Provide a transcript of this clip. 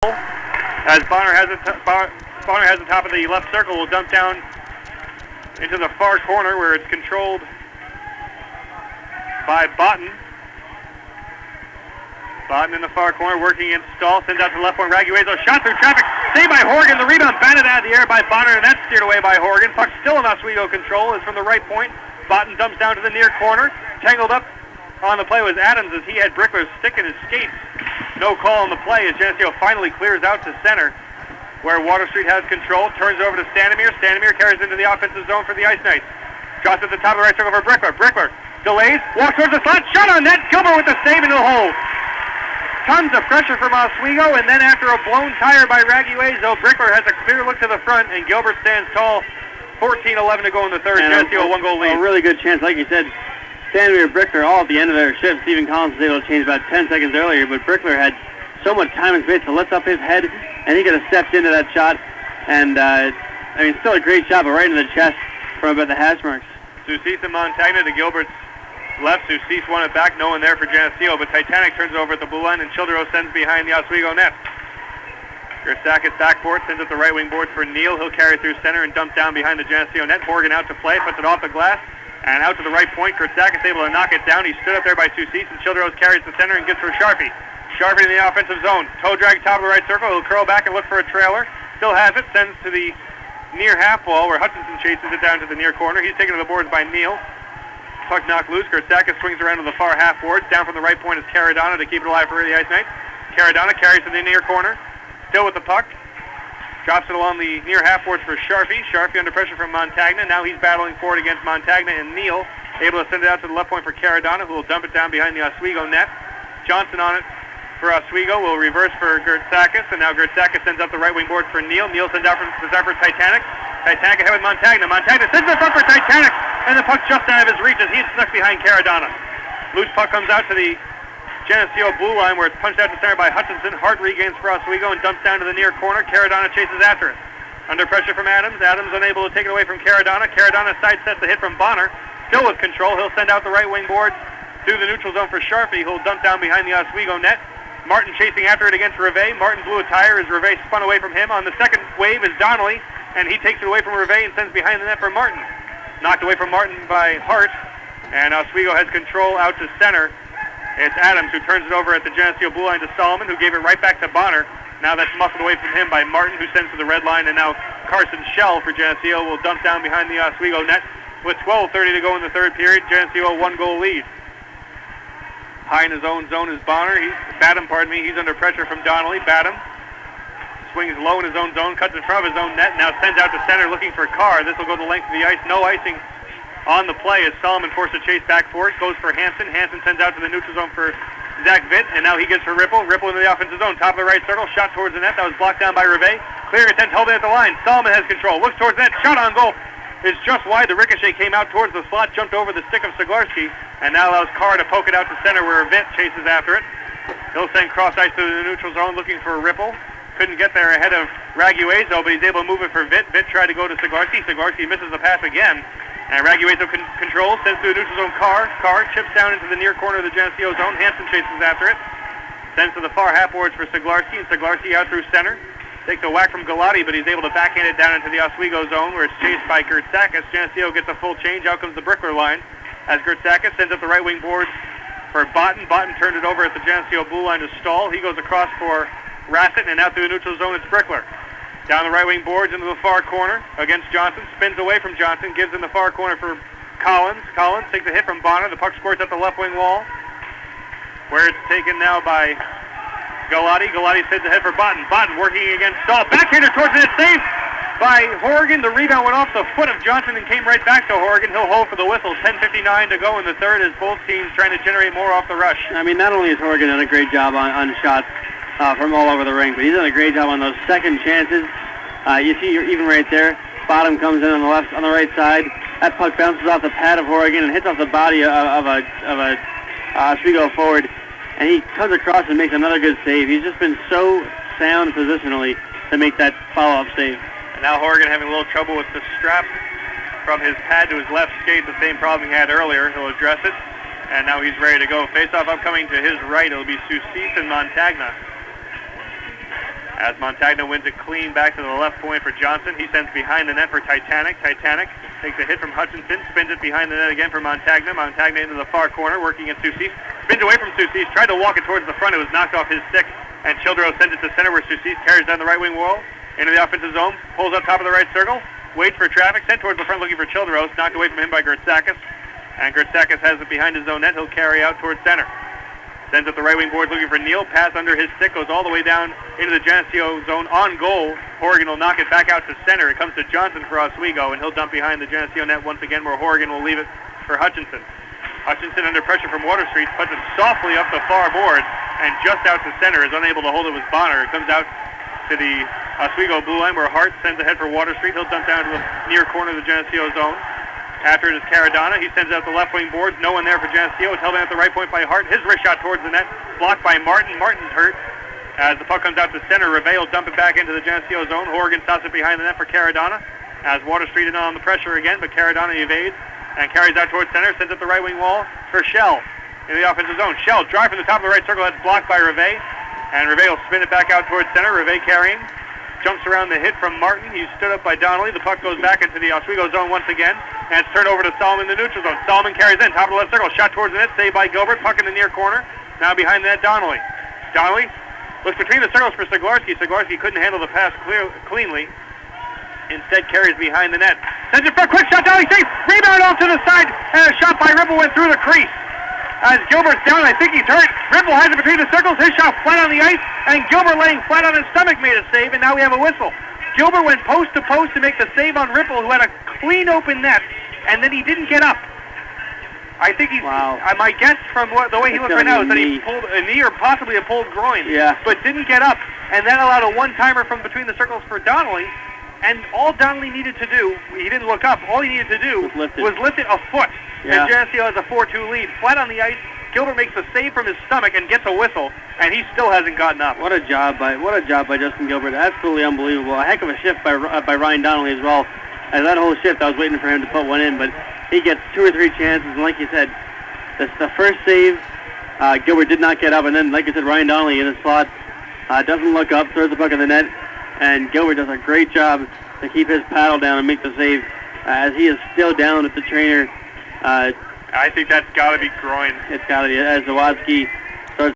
As Bonner has the top of the left circle, will dump down into the far corner where it's controlled by Botten. Botten in the far corner, working against Stahl, sends out to the left point. Raguezo shot through traffic, saved by Horgan. The rebound batted out of the air by Bonner, and that's steered away by Horgan. Puck still in Oswego control. Is from the right point. Botten dumps down to the near corner. Tangled up on the play was Adams as he had Brickler's stick in his skates. No call on the play as Geneseo finally clears out to center, where Water Street has control. Turns over to Standemir. Standemir carries into the offensive zone for the Ice Knights. Shots at the top of the right circle for Brickler. Brickler delays, walks towards the slot, shot on net. Gilbert with the save into the hole. Tons of pressure from Oswego, and then after a blown tire by Raguezo, Brickler has a clear look to the front, and Gilbert stands tall. 14-11 to go in the third. Geneseo a one-goal lead. A really good chance, like you said. Standemir and Brickler all at the end of their shift. Stephen Collins was able to change about 10 seconds earlier, but Brickler had so much time and space to lift up his head, and he could have stepped into that shot. And, still a great shot, but right in the chest from about the hash marks. Soucis and Montagna to Gilbert's left. Soucis won it back. No one there for Geneseo, but Titanic turns over at the blue line, and Childero sends behind the Oswego net. Gersakis backboard, sends up the right wing board for Neal. He'll carry through center and dump down behind the Geneseo net. Horgan out to play, puts it off the glass. And out to the right point, Gersakis able to knock it down. He stood up there by Soucis, and Childrose carries the center and gets for Sharpie. Sharpie in the offensive zone. Toe drag top of the right circle. He'll curl back and look for a trailer. Still has it. Sends to the near half wall where Hutchinson chases it down to the near corner. He's taken to the boards by Neal. Puck knocked loose. Gersakis swings around to the far half boards. Down from the right point is Caradonna to keep it alive for the Ice Knights. Caradonna carries to the near corner. Still with the puck. Drops it along the near half boards for Sharpie. Sharpie under pressure from Montagna. Now he's battling forward against Montagna and Neal. Able to send it out to the left point for Caradonna, who will dump it down behind the Oswego net. Johnson on it for Oswego. Will reverse for Gersakis. And now Gersakis sends up the right wing board for Neal. Neal sends out for Titanic. Titanic ahead with Montagna. Montagna sends it front for Titanic. And the puck just out of his reach as he's stuck behind Caradonna. Loose puck comes out to the Geneseo blue line where it's punched out to center by Hutchinson. Hart regains for Oswego and dumps down to the near corner. Caradonna chases after it. Under pressure from Adams. Adams unable to take it away from Caradonna. Caradonna sidesteps the hit from Bonner. Still with control. He'll send out the right wing board through the neutral zone for Sharpie, who'll dump down behind the Oswego net. Martin chasing after it against Rivet. Martin blew a tire as Rivet spun away from him. On the second wave is Donnelly, and he takes it away from Rivet and sends behind the net for Martin. Knocked away from Martin by Hart, and Oswego has control out to center. It's Adams who turns it over at the Geneseo blue line to Solomon, who gave it right back to Bonner. Now that's muscled away from him by Martin, who sends to the red line, and now Carson Schell for Geneseo will dump down behind the Oswego net. With 12:30 to go in the third period, Geneseo a one-goal lead. High in his own zone is Bonner. He's under pressure from Donnelly. Badham swings low in his own zone, cuts in front of his own net, now sends out to center looking for Carr. This will go the length of the ice. No icing on the play as Solomon forced to chase back for it. Goes for Hansen. Hansen sends out to the neutral zone for Zach Vitt, and now he gets for Ripple. Ripple into the offensive zone. Top of the right circle. Shot towards the net. That was blocked down by Rivet. Clearing attempt, holding at the line. Solomon has control. Looks towards the net. Shot on goal. It's just wide. The ricochet came out towards the slot, jumped over the stick of Siglarski, and now allows Carr to poke it out to center where Vitt chases after it. He'll send cross ice to the neutral zone looking for Ripple. Couldn't get there ahead of Raguezo, but he's able to move it for Vitt. Vitt tried to go to Siglarski. Siglarski misses the pass again. And Raguezo controls, sends to the neutral zone Carr. Carr chips down into the near corner of the Geneseo zone. Hansen chases after it. Sends to the far half boards for Siglarski, and Siglarski out through center. Takes a whack from Galati, but he's able to backhand it down into the Oswego zone where it's chased by Gersakis. Geneseo gets a full change. Out comes the Brickler line as Gersakis sends up the right wing board for Botten. Botten turned it over at the Geneseo blue line to Stahl. He goes across for Rassett, and out through the neutral zone it's Brickler. Down the right wing boards into the far corner against Johnson. Spins away from Johnson. Gives in the far corner for Collins. Collins takes a hit from Bonner. The puck squirts at the left wing wall where it's taken now by Galati. Galati sends a hit for Botten. Botten working against Stahl. Backhander towards the net. Saved by Horgan. The rebound went off the foot of Johnson and came right back to Horgan. He'll hold for the whistle. 10:59 to go in the third as both teams trying to generate more off the rush. Not only has Horgan done a great job on shots from all over the ring, but he's done a great job on those second chances. You see, even right there, Bottom comes in on the right side. That puck bounces off the pad of Horgan and hits off the body of a Oswego forward, and he comes across and makes another good save. He's just been so sound positionally to make that follow-up save. And now Horgan having a little trouble with the strap from his pad to his left skate, the same problem he had earlier. He'll address it, and now he's ready to go. Face-off upcoming to his right. It'll be Soucis and Montagna. As Montagna wins it clean back to the left point for Johnson. He sends behind the net for Titanic. Titanic takes a hit from Hutchinson, spins it behind the net again for Montagna. Montagna into the far corner, working at Soucis. Spins away from Soucis, tried to walk it towards the front. It was knocked off his stick, and Childreux sends it to center where Soucis carries down the right wing wall into the offensive zone, pulls up top of the right circle, waits for traffic, sent towards the front looking for Childreux, knocked away from him by Gertsakis. And Gertsakis has it behind his own net. He'll carry out towards center. Sends up the right wing boards looking for Neal. Pass under his stick, goes all the way down into the Geneseo zone on goal. Horrigan will knock it back out to center. It comes to Johnson for Oswego, and he'll dump behind the Geneseo net once again where Horrigan will leave it for Hutchinson. Hutchinson under pressure from Water Street, puts it softly up the far boards, and just out to center, is unable to hold it with Bonner. It comes out to the Oswego blue line where Hart sends ahead for Water Street. He'll dump down to the near corner of the Geneseo zone. After it is Caradonna. He sends out the left wing boards. No one there for Geneseo. It's held in at the right point by Hart. His wrist shot towards the net. Blocked by Martin. Martin's hurt. As the puck comes out to center, Reve will dump it back into the Geneseo zone. Horrigan stops it behind the net for Caradonna. As Water Street is on the pressure again, but Caradonna evades and carries out towards center. Sends up the right wing wall for Shell in the offensive zone. Shell drive from the top of the right circle. That's blocked by Reve. And Reve will spin it back out towards center. Reve carrying. Jumps around the hit from Martin. He's stood up by Donnelly. The puck goes back into the Oswego zone once again. And it's turned over to Solomon in the neutral zone. Solomon carries in. Top of the left circle. Shot towards the net. Saved by Gilbert. Puck in the near corner. Now behind the net, Donnelly. Donnelly looks between the circles for Siglarski. Siglarski couldn't handle the pass cleanly. Instead carries behind the net. Sends it for a quick shot. Donnelly safe. Rebound off to the side. And a shot by Ripple went through the crease. As Gilbert's down, I think he's hurt. Ripple has it between the circles. His shot flat on the ice, and Gilbert laying flat on his stomach made a save, and now we have a whistle. Gilbert went post to post to make the save on Ripple, who had a clean open net, and then he didn't get up. I think he's. Wow. My guess from the way he looked right now is that he pulled a knee or possibly a pulled groin. Yeah. But didn't get up, and that allowed a one-timer from between the circles for Donnelly. And all Donnelly needed to do, he didn't look up. All he needed to do was lift it a foot. Yeah. And Geneseo has a 4-2 lead. Flat on the ice, Gilbert makes a save from his stomach and gets a whistle, and he still hasn't gotten up. What a job by Justin Gilbert. Absolutely unbelievable. A heck of a shift by Ryan Donnelly as well. As that whole shift, I was waiting for him to put one in, but he gets 2 or 3 chances, and like you said, the first save, Gilbert did not get up, and then, like I said, Ryan Donnelly in his slot doesn't look up, throws the puck in the net, and Gilbert does a great job to keep his paddle down and make the save, as he is still down at the trainer. I think that's got to be groin. It's got to be, as Zawadzki